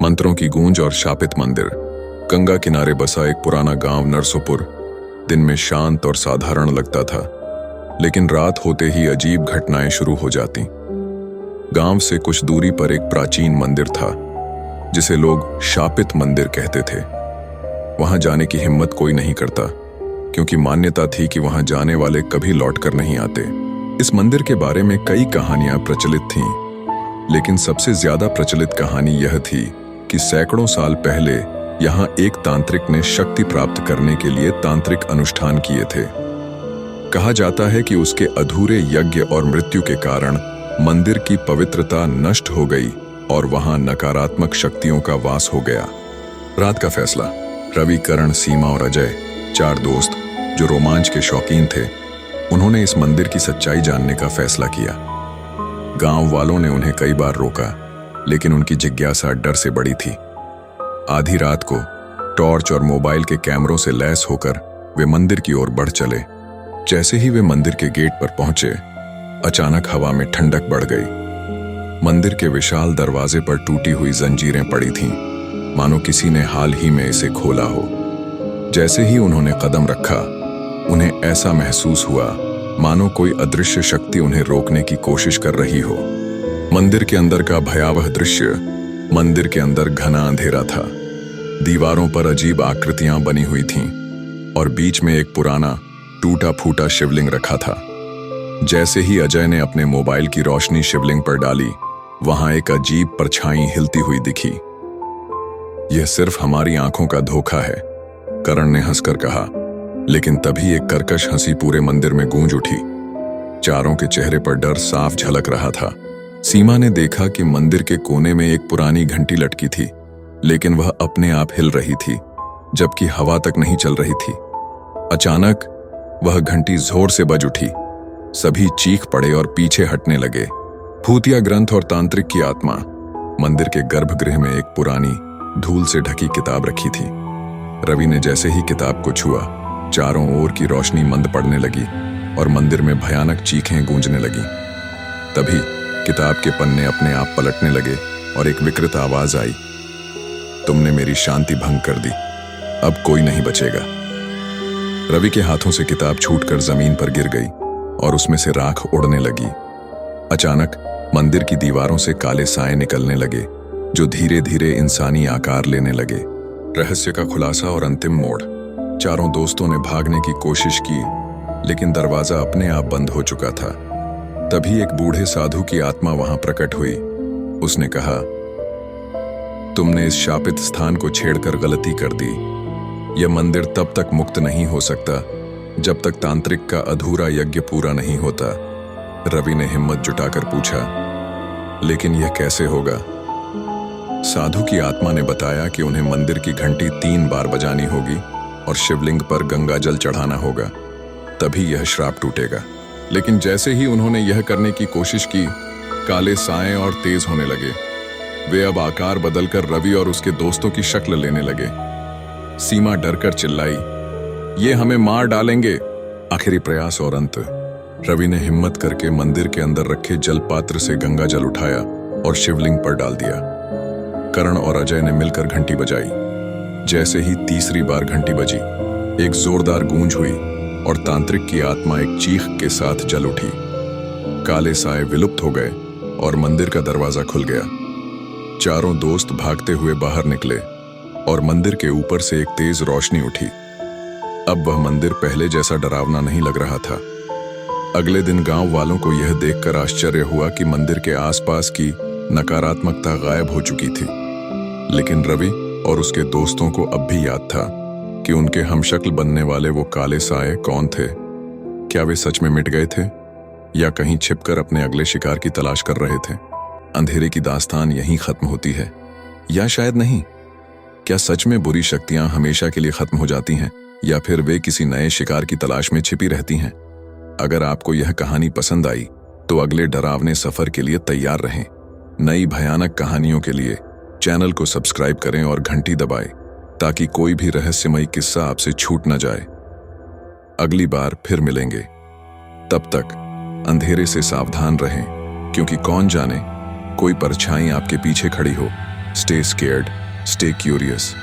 मंत्रों की गूंज और शापित मंदिर। गंगा किनारे बसा एक पुराना गांव नरसोपुर दिन में शांत और साधारण लगता था, लेकिन रात होते ही अजीब घटनाएं शुरू हो जाती। गांव से कुछ दूरी पर एक प्राचीन मंदिर था जिसे लोग शापित मंदिर कहते थे। वहां जाने की हिम्मत कोई नहीं करता, क्योंकि मान्यता थी कि वहां जाने वाले कभी लौटकर नहीं आते। इस मंदिर के बारे में कई कहानियां प्रचलित थीं, लेकिन सबसे ज्यादा प्रचलित कहानी यह थी कि सैकड़ों साल पहले यहां एक तांत्रिक ने शक्ति प्राप्त करने के लिए तांत्रिक अनुष्ठान किए थे। कहा जाता है कि उसके अधूरे यज्ञ और मृत्यु के कारण मंदिर की पवित्रता नष्ट हो गई और वहां नकारात्मक शक्तियों का वास हो गया। रात का फैसला। रवि, करण, सीमा और अजय, 4 दोस्त जो रोमांच के शौकीन थे, उन्होंने इस मंदिर की सच्चाई जानने का फैसला किया। गांव वालों ने उन्हें कई बार रोका, लेकिन उनकी जिज्ञासा डर से बड़ी थी। आधी रात को टॉर्च और मोबाइल के कैमरों से लैस होकर वे मंदिर की ओर बढ़ चले। जैसे ही वे मंदिर के गेट पर पहुंचे, अचानक हवा में ठंडक बढ़ गई। मंदिर के विशाल दरवाजे पर टूटी हुई जंजीरें पड़ी थीं, मानो किसी ने हाल ही में इसे खोला हो। जैसे ही उन्होंने कदम रखा, उन्हें ऐसा महसूस हुआ मानो कोई अदृश्य शक्ति उन्हें रोकने की कोशिश कर रही हो। मंदिर के अंदर का भयावह दृश्य। मंदिर के अंदर घना अंधेरा था। दीवारों पर अजीब आकृतियां बनी हुई थीं और बीच में एक पुराना टूटा फूटा शिवलिंग रखा था। जैसे ही अजय ने अपने मोबाइल की रोशनी शिवलिंग पर डाली, वहां एक अजीब परछाई हिलती हुई दिखी। यह सिर्फ हमारी आंखों का धोखा है, करण ने हंसकर कहा। लेकिन तभी एक कर्कश हंसी पूरे मंदिर में गूंज उठी। चारों के चेहरे पर डर साफ झलक रहा था। सीमा ने देखा कि मंदिर के कोने में एक पुरानी घंटी लटकी थी, लेकिन वह अपने आप हिल रही थी, जबकि हवा तक नहीं चल रही थी। अचानक वह घंटी जोर से बज उठी। सभी चीख पड़े और पीछे हटने लगे। भूतिया ग्रंथ और तांत्रिक की आत्मा। मंदिर के गर्भगृह में एक पुरानी धूल से ढकी किताब रखी थी। रवि ने जैसे ही किताब को छुआ, चारों ओर की रोशनी मंद पड़ने लगी और मंदिर में भयानक चीखें गूंजने लगी। तभी किताब के पन्ने अपने आप पलटने लगे और एक विकृत आवाज आई, तुमने मेरी शांति भंग कर दी, अब कोई नहीं बचेगा। रवि के हाथों से किताब छूटकर जमीन पर गिर गई और उसमें से राख उड़ने लगी। अचानक मंदिर की दीवारों से काले साए निकलने लगे, जो धीरे धीरे इंसानी आकार लेने लगे। रहस्य का खुलासा और अंतिम मोड़। चारों दोस्तों ने भागने की कोशिश की, लेकिन दरवाजा अपने आप बंद हो चुका था। तभी एक बूढ़े साधु की आत्मा वहां प्रकट हुई। उसने कहा, तुमने इस शापित स्थान को छेड़कर गलती कर दी। यह मंदिर तब तक मुक्त नहीं हो सकता जब तक तांत्रिक का अधूरा यज्ञ पूरा नहीं होता। रवि ने हिम्मत जुटाकर पूछा, लेकिन यह कैसे होगा? साधु की आत्मा ने बताया कि उन्हें मंदिर की घंटी 3 बार बजानी होगी और शिवलिंग पर गंगा जल चढ़ाना होगा, तभी यह श्राप टूटेगा। लेकिन जैसे ही उन्होंने यह करने की कोशिश की, काले साए और तेज होने लगे। वे अब आकार बदलकर रवि और उसके दोस्तों की शक्ल लेने लगे। सीमा डरकर चिल्लाई, ये हमें मार डालेंगे। आखिरी प्रयास और अंत। रवि ने हिम्मत करके मंदिर के अंदर रखे जल पात्र से गंगा जल उठाया और शिवलिंग पर डाल दिया। करण और अजय ने मिलकर घंटी बजाई। जैसे ही तीसरी बार घंटी बजी, एक जोरदार गूंज हुई और तांत्रिक की आत्मा एक चीख के साथ जल उठी। काले साए विलुप्त हो गए और मंदिर का दरवाजा खुल गया। चारों दोस्त भागते हुए बाहर निकले और मंदिर के ऊपर से एक तेज रोशनी उठी। अब वह मंदिर पहले जैसा डरावना नहीं लग रहा था। अगले दिन गांव वालों को यह देखकर आश्चर्य हुआ कि मंदिर के आसपास की नकारात्मकता गायब हो चुकी थी। लेकिन रवि और उसके दोस्तों को अब भी याद था कि उनके हमशक्ल बनने वाले वो काले साए कौन थे। क्या वे सच में मिट गए थे या कहीं छिपकर अपने अगले शिकार की तलाश कर रहे थे? अंधेरे की दास्तान यहीं खत्म होती है, या शायद नहीं। क्या सच में बुरी शक्तियां हमेशा के लिए खत्म हो जाती हैं, या फिर वे किसी नए शिकार की तलाश में छिपी रहती हैं? अगर आपको यह कहानी पसंद आई तो अगले डरावने सफर के लिए तैयार रहें। नई भयानक कहानियों के लिए चैनल को सब्सक्राइब करें और घंटी दबाएं, ताकि कोई भी रहस्यमयी किस्सा आपसे छूट न जाए। अगली बार फिर मिलेंगे। तब तक अंधेरे से सावधान रहें, क्योंकि कौन जाने कोई परछाई आपके पीछे खड़ी हो। Stay scared, stay curious